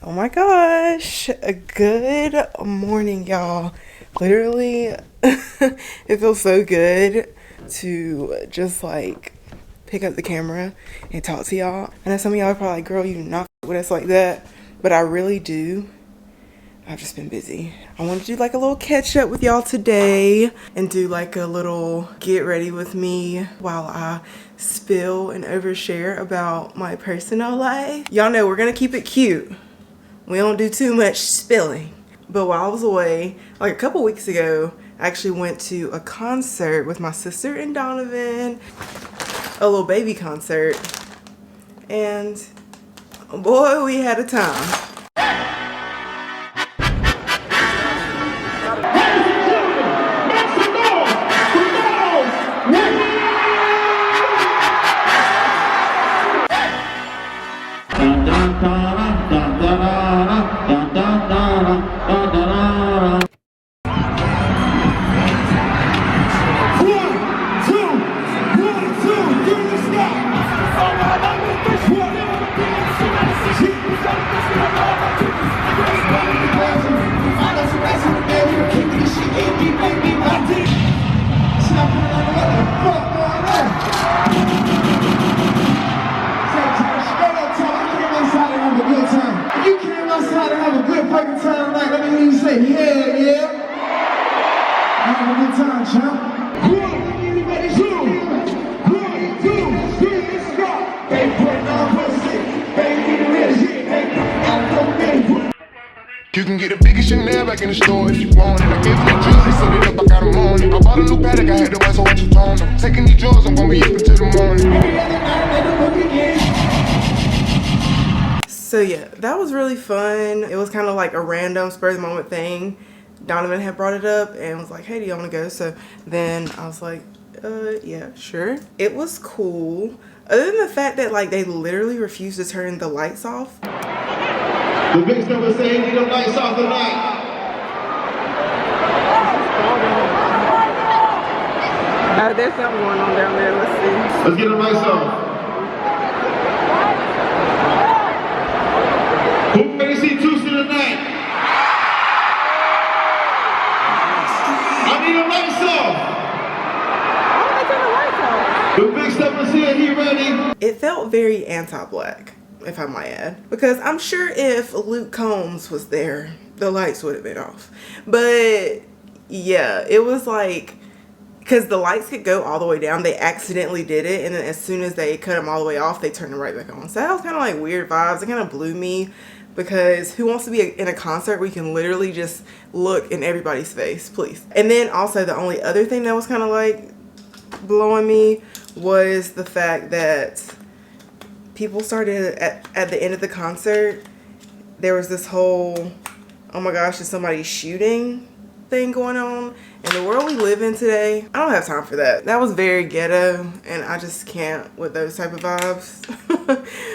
Oh my gosh, a good morning, y'all. Literally, it feels so good to just like pick up the camera and talk to y'all. I know some of y'all are probably like, girl, you do not with us like that, but I really do. I've just been busy. I want to do like a little catch up with y'all today and do like a little get ready with me while I spill and overshare about my personal life. Y'all know we're gonna keep it cute. We don't do too much spilling. But while I was away, like a couple weeks ago, I actually went to a concert with my sister and Donovan, a little baby concert, and boy, we had a time. You can get the biggest Chanel back in the store if you want it. I gave them the jewelry, so they look like I got them on it. I bought a new paddock, I had to wear, so what you tone them. Taking these drugs, I'm gonna be up until the morning. So yeah, that was really fun. It was kind of like a random spur of the moment thing. Donovan had brought it up and was like, hey, do y'all want to go? So then I was like, yeah, sure. It was cool. Other than the fact that like they literally refused to turn the lights off. The big stuff is saying, get the lights off tonight. There's something going on down there. Let's see. Let's get the lights off. Who ready to see Tuesday tonight? I need the lights off. The big stuff is here. He ready? It felt very anti-black, if I might add, because I'm sure if Luke Combs was there, the lights would have been off. But yeah, it was like, because the lights could go all the way down, they accidentally did it, and then as soon as they cut them all the way off, they turned them right back on. So that was kind of like weird vibes. It kind of blew me, because who wants to be in a concert where you can literally just look in everybody's face, please? And then also the only other thing that was kind of like blowing me was the fact that people started at the end of the concert, there was this whole, oh my gosh, is somebody shooting thing going on. In the world we live in today, I don't have time for that. That was very ghetto, and I just can't with those type of vibes.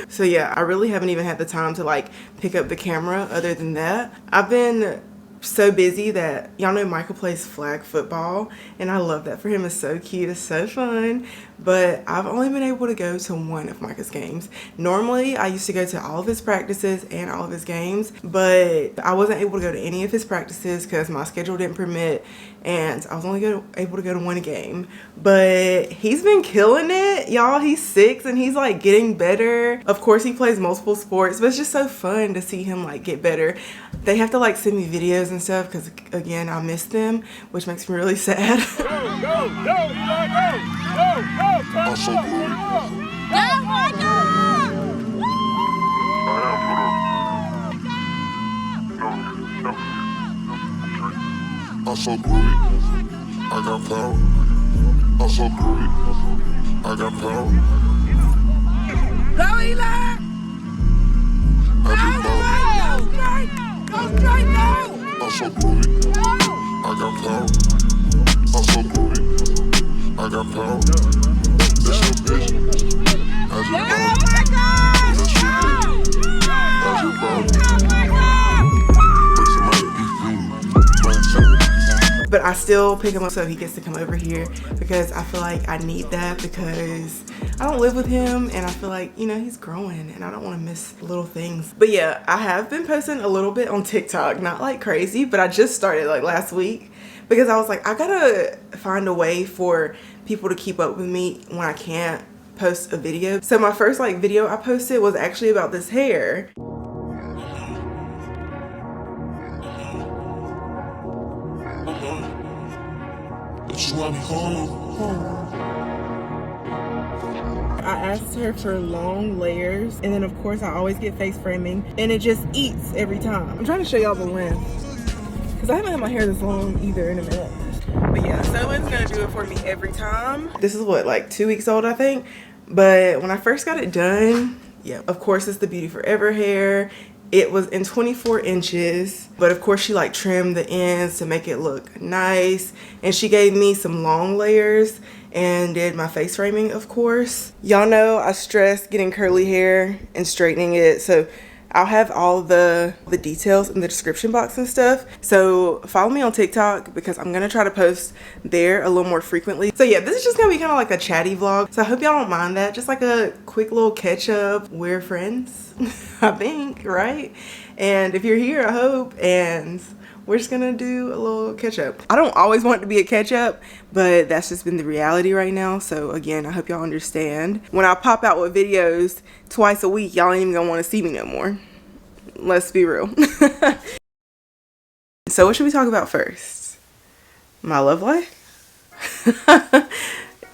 So yeah, I really haven't even had the time to like pick up the camera other than that. I've been so busy that y'all know Michael plays flag football, and I love that for him. It's so cute, it's so fun. But I've only been able to go to one of Micah's games. Normally I used to go to all of his practices and all of his games, but I wasn't able to go to any of his practices because my schedule didn't permit, and I was only able to go to one game. But he's been killing it, y'all. He's 6 and he's like getting better. Of course he plays multiple sports, but it's just so fun to see him like get better. They have to like send me videos and stuff because again I miss them, which makes me really sad. I'm so good. I'm so good. I got power. I'm so good. I got power. Go, Eli! Go straight, go! I'm so good. I got power. I'm so good. I got power. That's your bitch. How's your body? That's your bitch. How's your body? But I still pick him up so he gets to come over here because I feel like I need that because I don't live with him and I feel like, you know, he's growing and I don't want to miss little things. But yeah, I have been posting a little bit on TikTok, not like crazy, but I just started like last week because I was like, I gotta find a way for people to keep up with me when I can't post a video. So my first like video I posted was actually about this hair. I asked her for long layers, and then of course I always get face framing, and it just eats every time. I'm trying to show y'all the length because I haven't had my hair this long either in a minute. But yeah, someone's gonna do it for me every time. This is what, like 2 weeks old I think, but when I first got it done, yeah, of course it's the Beauty Forever hair. It was in 24 inches, but of course she like trimmed the ends to make it look nice. And she gave me some long layers and did my face framing, of course. Y'all know I stress getting curly hair and straightening it. So I'll have all the details in the description box and stuff. So follow me on TikTok because I'm gonna try to post there a little more frequently. So yeah, this is just gonna be kind of like a chatty vlog. So I hope y'all don't mind that. Just like a quick little catch up. We're friends, I think, right? And if you're here, I hope. And we're just gonna do a little catch up. I don't always want it to be a catch up, but that's just been the reality right now. So again, I hope y'all understand. When I pop out with videos twice a week, y'all ain't even gonna wanna see me no more. Let's be real. So what should we talk about first? My love life?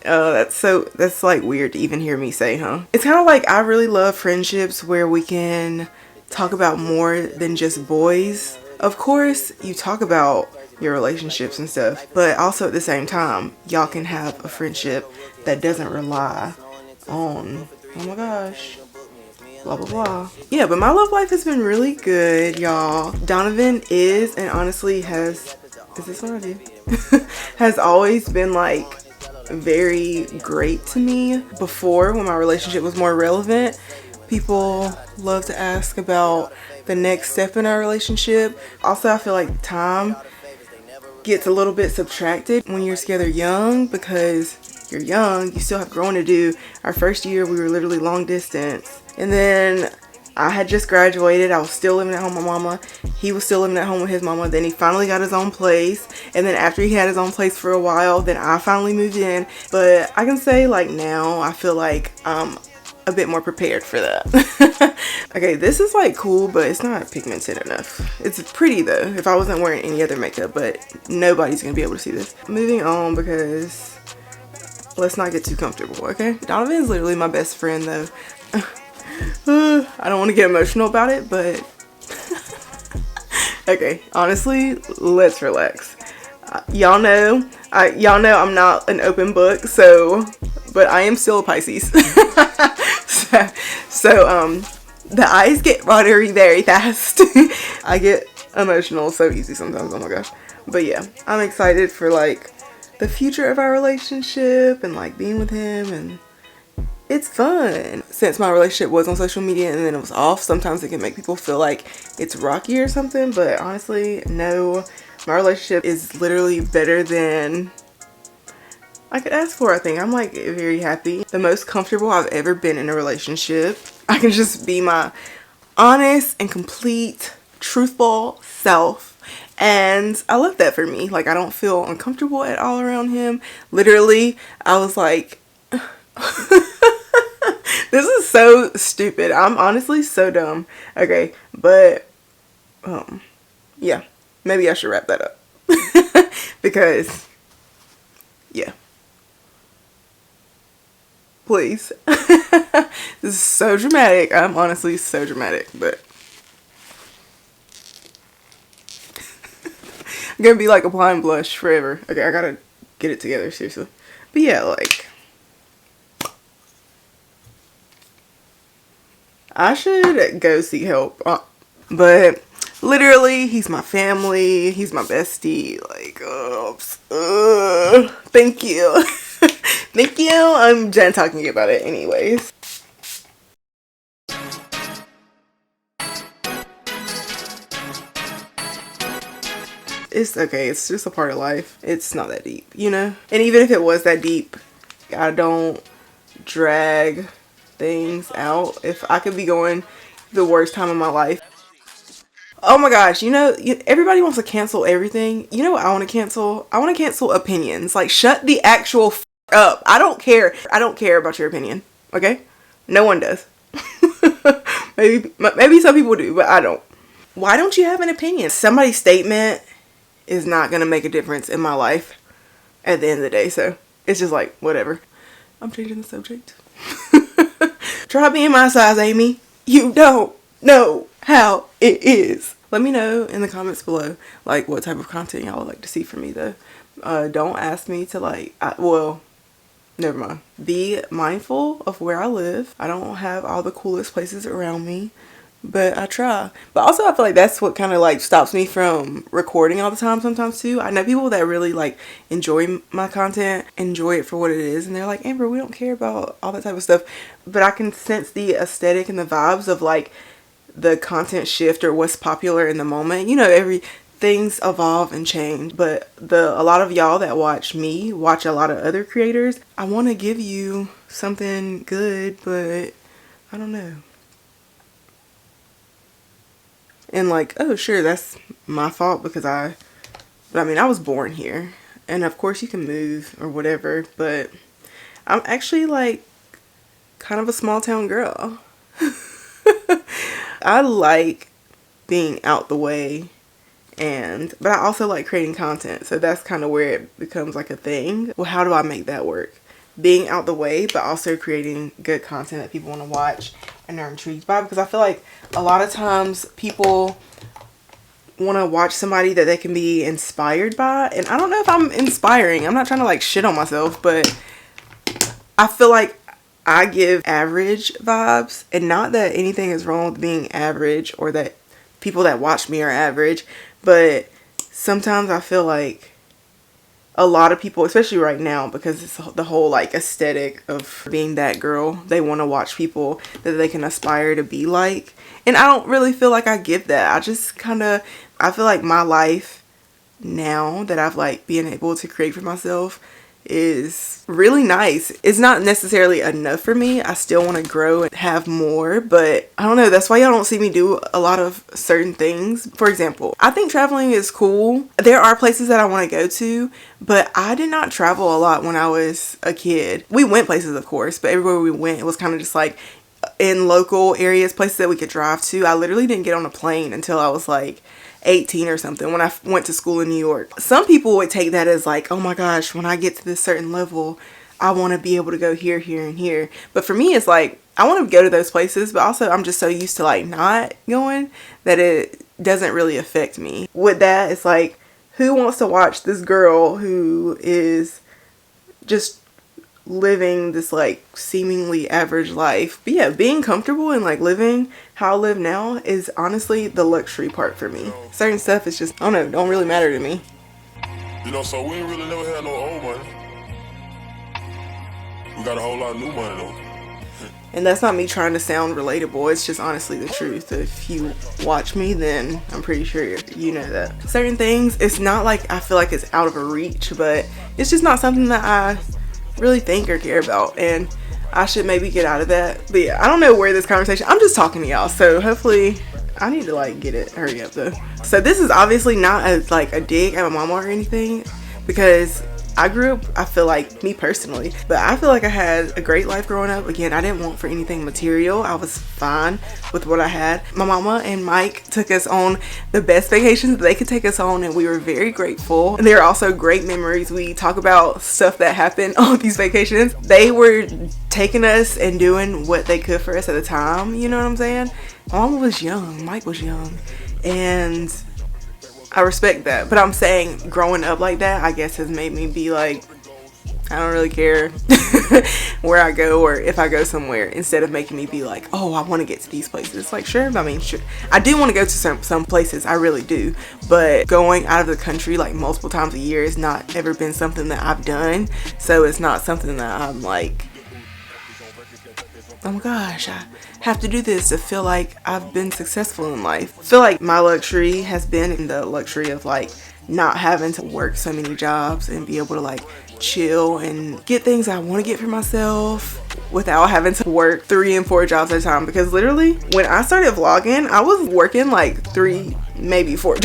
Oh, that's like weird to even hear me say, huh? It's kind of like I really love friendships where we can talk about more than just boys. Of course, you talk about your relationships and stuff, but also at the same time, y'all can have a friendship that doesn't rely on, oh my gosh, blah blah blah. Yeah, but my love life has been really good, y'all. Donovan is, and honestly has, is this what I do? Has always been like very great to me. Before, when my relationship was more relevant, people love to ask about the next step in our relationship. Also, I feel like time gets a little bit subtracted when you're together young because you're young, you still have growing to do. Our first year we were literally long distance, and then I had just graduated. I was still living at home with my mama. He was still living at home with his mama. Then he finally got his own place, and then after he had his own place for a while, then I finally moved in. But I can say like now I feel like I'm a bit more prepared for that. Okay, this is like cool, but it's not pigmented enough. It's pretty though if I wasn't wearing any other makeup, but nobody's gonna be able to see this. Moving on because let's not get too comfortable, okay? Donovan's literally my best friend though. I don't want to get emotional about it, but okay, honestly, let's relax. Y'all know I'm not an open book, so but I am still a Pisces. so the eyes get watery very fast. I get emotional so easy sometimes, oh my gosh. But yeah, I'm excited for like the future of our relationship and like being with him, and it's fun. Since my relationship was on social media and then it was off, sometimes it can make people feel like it's rocky or something, but honestly, no. My relationship is literally better than I could ask for, I think. I'm like very happy. The most comfortable I've ever been in a relationship. I can just be my honest and complete, truthful self. And I love that for me. Like, I don't feel uncomfortable at all around him. Literally, I was like, this is so stupid. I'm honestly so dumb. Okay, but yeah, maybe I should wrap that up. Because yeah, please. This is so dramatic. I'm honestly so dramatic, but I'm gonna be like applying blush forever. Okay, I gotta get it together, seriously. But yeah, like, I should go seek help, but literally, he's my family, he's my bestie, like, thank you. Thank you. I'm done talking about it anyways. it's okay. It's just a part of life. It's not that deep, you know? And even if it was that deep, I don't drag things out. If I could be going the worst time of my life. Oh my gosh, you know, everybody wants to cancel everything. You know what I want to cancel? I want to cancel opinions. Like, shut the actual up. I don't care. I don't care about your opinion. Okay? No one does. Maybe some people do, but I don't. Why don't you have an opinion? Somebody's statement is not going to make a difference in my life at the end of the day. So it's just like, whatever. I'm changing the subject. Try being my size, Amy. You don't know how it is. Let me know in the comments below, like, what type of content y'all would like to see from me, though. Don't ask me to, like, well, never mind. Be mindful of where I live. I don't have all the coolest places around me, but I try. But also, I feel like that's what kind of, like, stops me from recording all the time sometimes, too. I know people that really, like, enjoy my content, enjoy it for what it is, and they're like, Amber, we don't care about all that type of stuff. But I can sense the aesthetic and the vibes of, like, the content shift or what's popular in the moment. You know, things evolve and change, but a lot of y'all that watch me watch a lot of other creators. I want to give you something good, but I don't know. And like, oh sure, that's my fault because I was born here, and of course you can move or whatever, but I'm actually like kind of a small town girl. I like being out the way, but I also like creating content, so that's kind of where it becomes like a thing. Well, how do I make that work? Being out the way, but also creating good content that people want to watch and are intrigued by, because I feel like a lot of times people want to watch somebody that they can be inspired by, and I don't know if I'm inspiring. I'm not trying to like shit on myself, but I feel like I give average vibes, and not that anything is wrong with being average or that people that watch me are average, but sometimes I feel like a lot of people, especially right now, because it's the whole like aesthetic of being that girl, they want to watch people that they can aspire to be like, and I don't really feel like I give that. I feel like my life now that I've like been able to create for myself is really nice. It's not necessarily enough for me. I still want to grow and have more, but I don't know, that's why y'all don't see me do a lot of certain things. For example, I think traveling is cool. There are places that I want to go to, but I did not travel a lot when I was a kid. We went places, of course, but everywhere we went, it was kind of just like in local areas, places that we could drive to. I literally didn't get on a plane until I was like 18 or something, when I went to school in New York. Some people would take that as like, oh my gosh, when I get to this certain level, I want to be able to go here, here, and here. But for me, it's like, I want to go to those places, but also I'm just so used to like not going that it doesn't really affect me. With that, it's like, who wants to watch this girl who is just living this like seemingly average life? But yeah, being comfortable and like living how I live now is honestly the luxury part for me. Certain stuff is just, I don't know, don't really matter to me. You know, so we ain't really never had no old money. We got a whole lot of new money though. And that's not me trying to sound relatable, it's just honestly the truth. If you watch me, then I'm pretty sure you know that. Certain things, it's not like I feel like it's out of a reach, but it's just not something that I really think or care about, and I should maybe get out of that. But yeah, I don't know where this conversation, I'm just talking to y'all, so hopefully I need to like get it, hurry up though. So this is obviously not a dig at my mama or anything, because I grew up, I feel like, me personally, but I feel like I had a great life growing up. Again, I didn't want for anything material. I was fine with what I had. My mama and Mike took us on the best vacations that they could take us on, and we were very grateful. And there are also great memories. We talk about stuff that happened on these vacations. They were taking us and doing what they could for us at the time, you know what I'm saying? My mama was young, Mike was young, and I respect that, but I'm saying growing up like that, I guess, has made me be like, I don't really care where I go or if I go somewhere, instead of making me be like, oh, I want to get to these places. It's like, sure, I mean, sure, I do want to go to some places, I really do, but going out of the country like multiple times a year has not ever been something that I've done, so it's not something that I'm like, oh my gosh, I have to do this to feel like I've been successful in life. I feel like my luxury has been in the luxury of like not having to work so many jobs and be able to like chill and get things I want to get for myself without having to work 3 and 4 jobs at a time. Because literally when I started vlogging, I was working like 3, maybe 4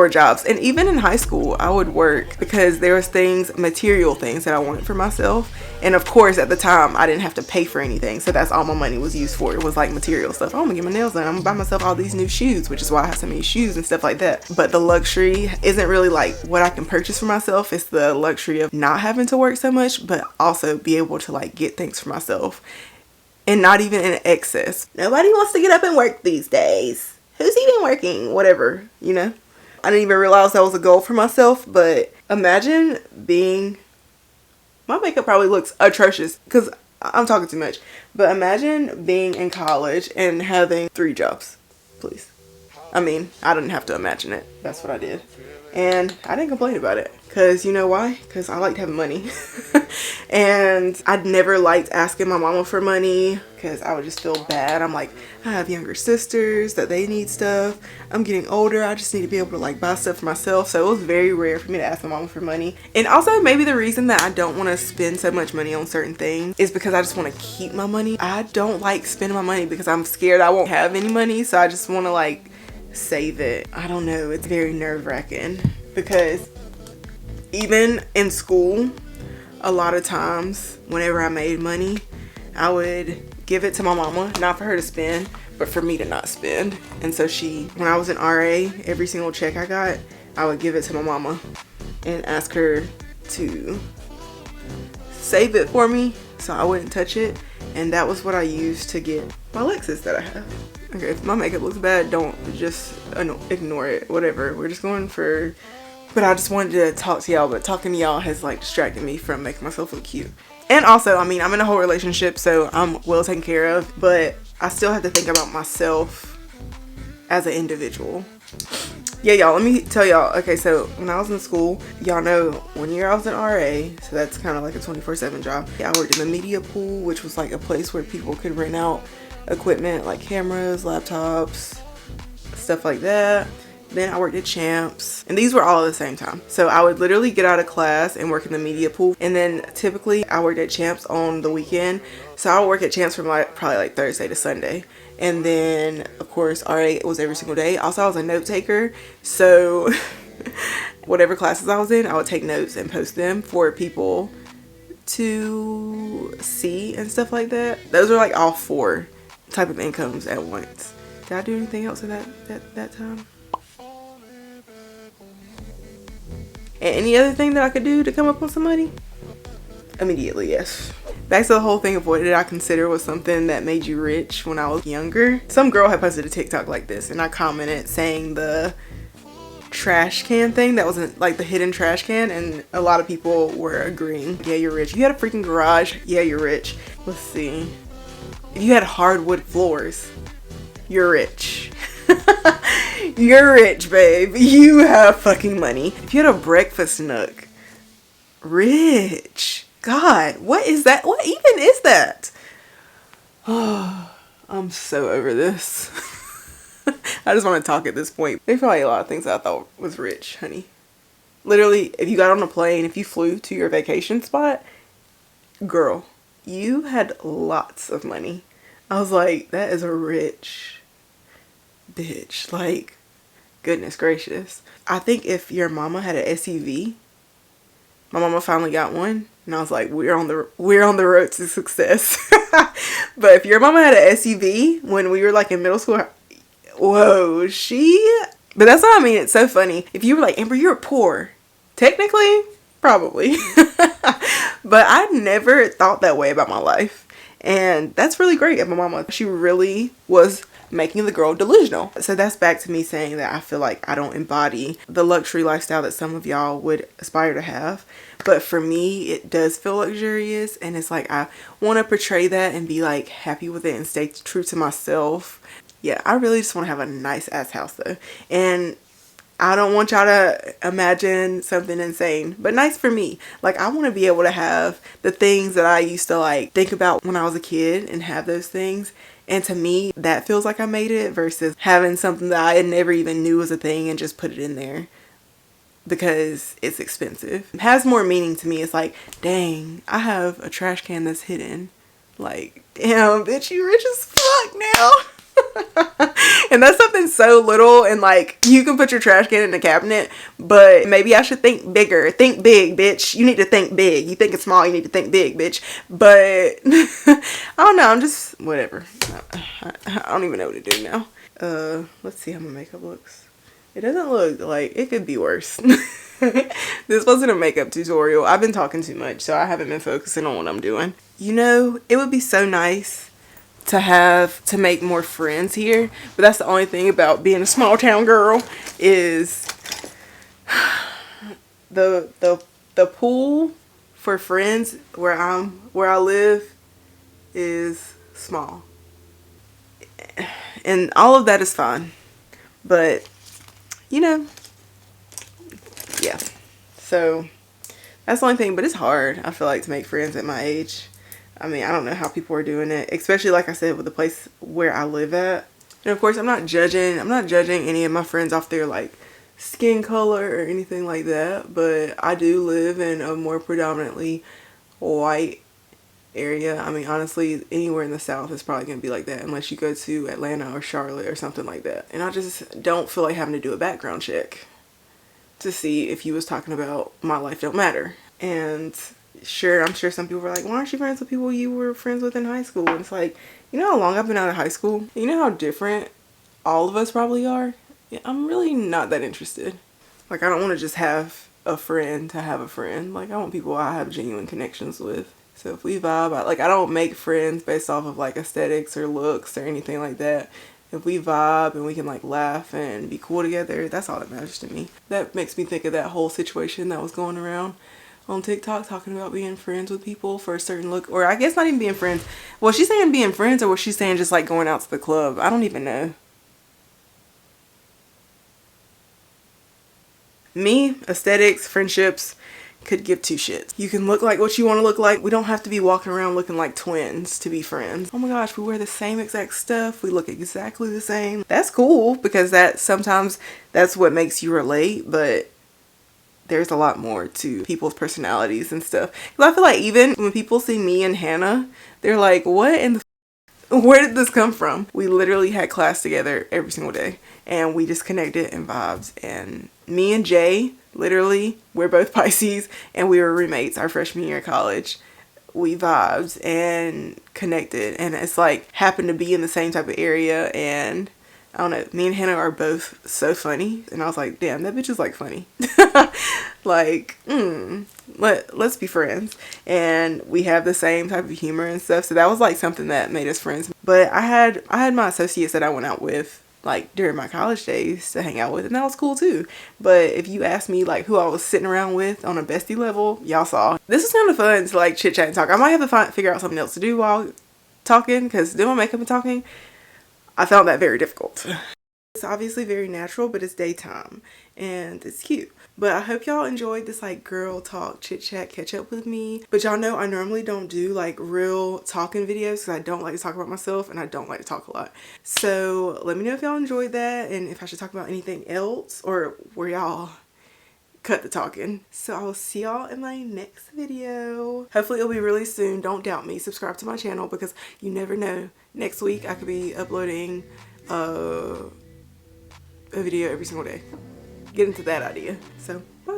jobs. And even in high school I would work because there was things, material things that I wanted for myself. And of course at the time I didn't have to pay for anything, so that's all my money was used for. It was like material stuff. Oh, I'm gonna get my nails done, I'm gonna buy myself all these new shoes, which is why I have so many shoes and stuff like that. But the luxury isn't really like what I can purchase for myself. It's the luxury of not having to work so much, but also be able to like get things for myself and not even in excess. Nobody wants to get up and work these days. Who's even working? Whatever, you know. I didn't even realize that was a goal for myself. But imagine being, my makeup probably looks atrocious because I'm talking too much, but imagine being in college and having 3 jobs, please. I mean, I didn't have to imagine it. That's what I did. And I didn't complain about it. Because you know why? Because I liked having money. And I'd never liked asking my mama for money because I would just feel bad. I'm like, I have younger sisters that they need stuff. I'm getting older. I just need to be able to like buy stuff for myself. So it was very rare for me to ask my mama for money. And also maybe the reason that I don't want to spend so much money on certain things is because I just want to keep my money. I don't like spending my money because I'm scared I won't have any money. So I just want to like save it. I don't know. It's very nerve-wracking because even in school, a lot of times whenever I made money, I would give it to my mama, not for her to spend, but for me to not spend. And so when I was an RA, every single check I got, I would give it to my mama and ask her to save it for me so I wouldn't touch it. And that was what I used to get my Lexus that I have. Okay, if my makeup looks bad, don't just ignore it, whatever. We're just going for, but I just wanted to talk to y'all, but talking to y'all has like distracted me from making myself look cute. And also, I mean, I'm in a whole relationship, so I'm well taken care of, but I still have to think about myself as an individual. Yeah, y'all, let me tell y'all. Okay, so when I was in school, y'all know 1 year I was an RA, so that's kind of like a 24/7 job. I worked in the media pool, which was like a place where people could rent out equipment like cameras, laptops, stuff like that. Then I worked at Champs, and these were all at the same time. So I would literally get out of class and work in the media pool, and then typically I worked at Champs on the weekend. So I would work at Champs from like probably like Thursday to Sunday. And then of course RA was every single day. Also I was a note taker, so whatever classes I was in, I would take notes and post them for people to see and stuff like that. Those are like all 4 type of incomes at once. Did I do anything else at that time? And any other thing that I could do to come up with some money? Immediately, yes. Back to the whole thing of what did I consider was something that made you rich when I was younger. Some girl had posted a TikTok like this, and I commented saying the trash can thing that wasn't like the hidden trash can, and a lot of people were agreeing. Yeah, you're rich. You had a freaking garage. Yeah, you're rich. Let's see. If you had hardwood floors, you're rich. You're rich, babe. You have fucking money. If you had a breakfast nook, rich. God, what is that? What even is that? Oh, I'm so over this. I just want to talk at this point. There's probably a lot of things I thought was rich, honey. Literally, if you got on a plane, if you flew to your vacation spot, girl, you had lots of money. I was like, that is a rich bitch. Like, goodness gracious. I think if your mama had an SUV, my mama finally got one, and I was like, we're on the road to success. But if your mama had an SUV when we were like in middle school, whoa, but that's what I mean. It's so funny. If you were like, Amber, you're poor. Technically, probably. But I never thought that way about my life. And that's really great of my mama. She really was making the girl delusional. So that's back to me saying that I feel like I don't embody the luxury lifestyle that some of y'all would aspire to have. But for me, it does feel luxurious, and it's like I want to portray that and be like happy with it and stay true to myself. Yeah, I really just want to have a nice ass house though. And I don't want y'all to imagine something insane, but nice for me. Like, I want to be able to have the things that I used to like think about when I was a kid and have those things. And to me, that feels like I made it versus having something that I never even knew was a thing and just put it in there. because it's expensive. It has more meaning to me. It's like, dang, I have a trash can that's hidden. Like, damn, bitch, you rich as fuck now. And that's something so little, and like, you can put your trash can in the cabinet, but maybe I should think bigger. Think big, bitch. You need to think big. You think it's small, you need to think big, bitch. But I don't know, I'm just whatever. I don't even know what to do now. Let's see how my makeup looks. It doesn't look like, it could be worse. This wasn't a makeup tutorial. I've been talking too much, so I haven't been focusing on what I'm doing. You know, it would be so nice to make more friends here, but that's the only thing about being a small town girl is the pool for friends where I live is small, and all of that is fine, but you know, yeah, so that's the only thing. But it's hard, I feel like, to make friends at my age. I mean, I don't know how people are doing it, especially like I said with the place where I live at. And of course, I'm not judging any of my friends off their like skin color or anything like that, but I do live in a more predominantly white area. I mean, honestly, anywhere in the South is probably going to be like that unless you go to Atlanta or Charlotte or something like that. And I just don't feel like having to do a background check to see if you was talking about My Life Don't Matter. And sure, I'm sure some people were like, why aren't you friends with people you were friends with in high school? And it's like, you know how long I've been out of high school? You know how different all of us probably are? Yeah, I'm really not that interested. Like, I don't want to just have a friend to have a friend. Like, I want people I have genuine connections with. So if we vibe, I don't make friends based off of like aesthetics or looks or anything like that. If we vibe and we can like laugh and be cool together, that's all that matters to me. That makes me think of that whole situation that was going around on TikTok talking about being friends with people for a certain look, or I guess not even being friends. Was she saying being friends, or was she saying just like going out to the club? I don't even know. Me, aesthetics, friendships, could give two shits. You can look like what you want to look like. We don't have to be walking around looking like twins to be friends. Oh my gosh, we wear the same exact stuff. We look exactly the same. That's cool, because sometimes that's what makes you relate, but there's a lot more to people's personalities and stuff. Because I feel like even when people see me and Hannah, they're like, what in the where did this come from? We literally had class together every single day, and we just connected and vibes. And me and Jay, literally, we're both Pisces, and we were roommates our freshman year of college. We vibed and connected, and it's like happened to be in the same type of area. And I don't know, me and Hannah are both so funny, and I was like, damn, that bitch is like funny. Like, let's be friends. And we have the same type of humor and stuff, so that was like something that made us friends. But I had my associates that I went out with like during my college days to hang out with, and that was cool too. But if you ask me like who I was sitting around with on a bestie level, y'all saw. This was kind of fun to like chit chat and talk. I might have to figure out something else to do while talking, because doing my makeup and talking, I found that very difficult. It's obviously very natural, but it's daytime and it's cute. But I hope y'all enjoyed this like girl talk, chit chat, catch up with me. But y'all know I normally don't do like real talking videos because I don't like to talk about myself, and I don't like to talk a lot. So let me know if y'all enjoyed that, and if I should talk about anything else, or where y'all cut the talking. So I will see y'all in my next video. Hopefully it'll be really soon. Don't doubt me. Subscribe to my channel, because you never know. Next week I could be uploading a video every single day. Get into that idea. So bye.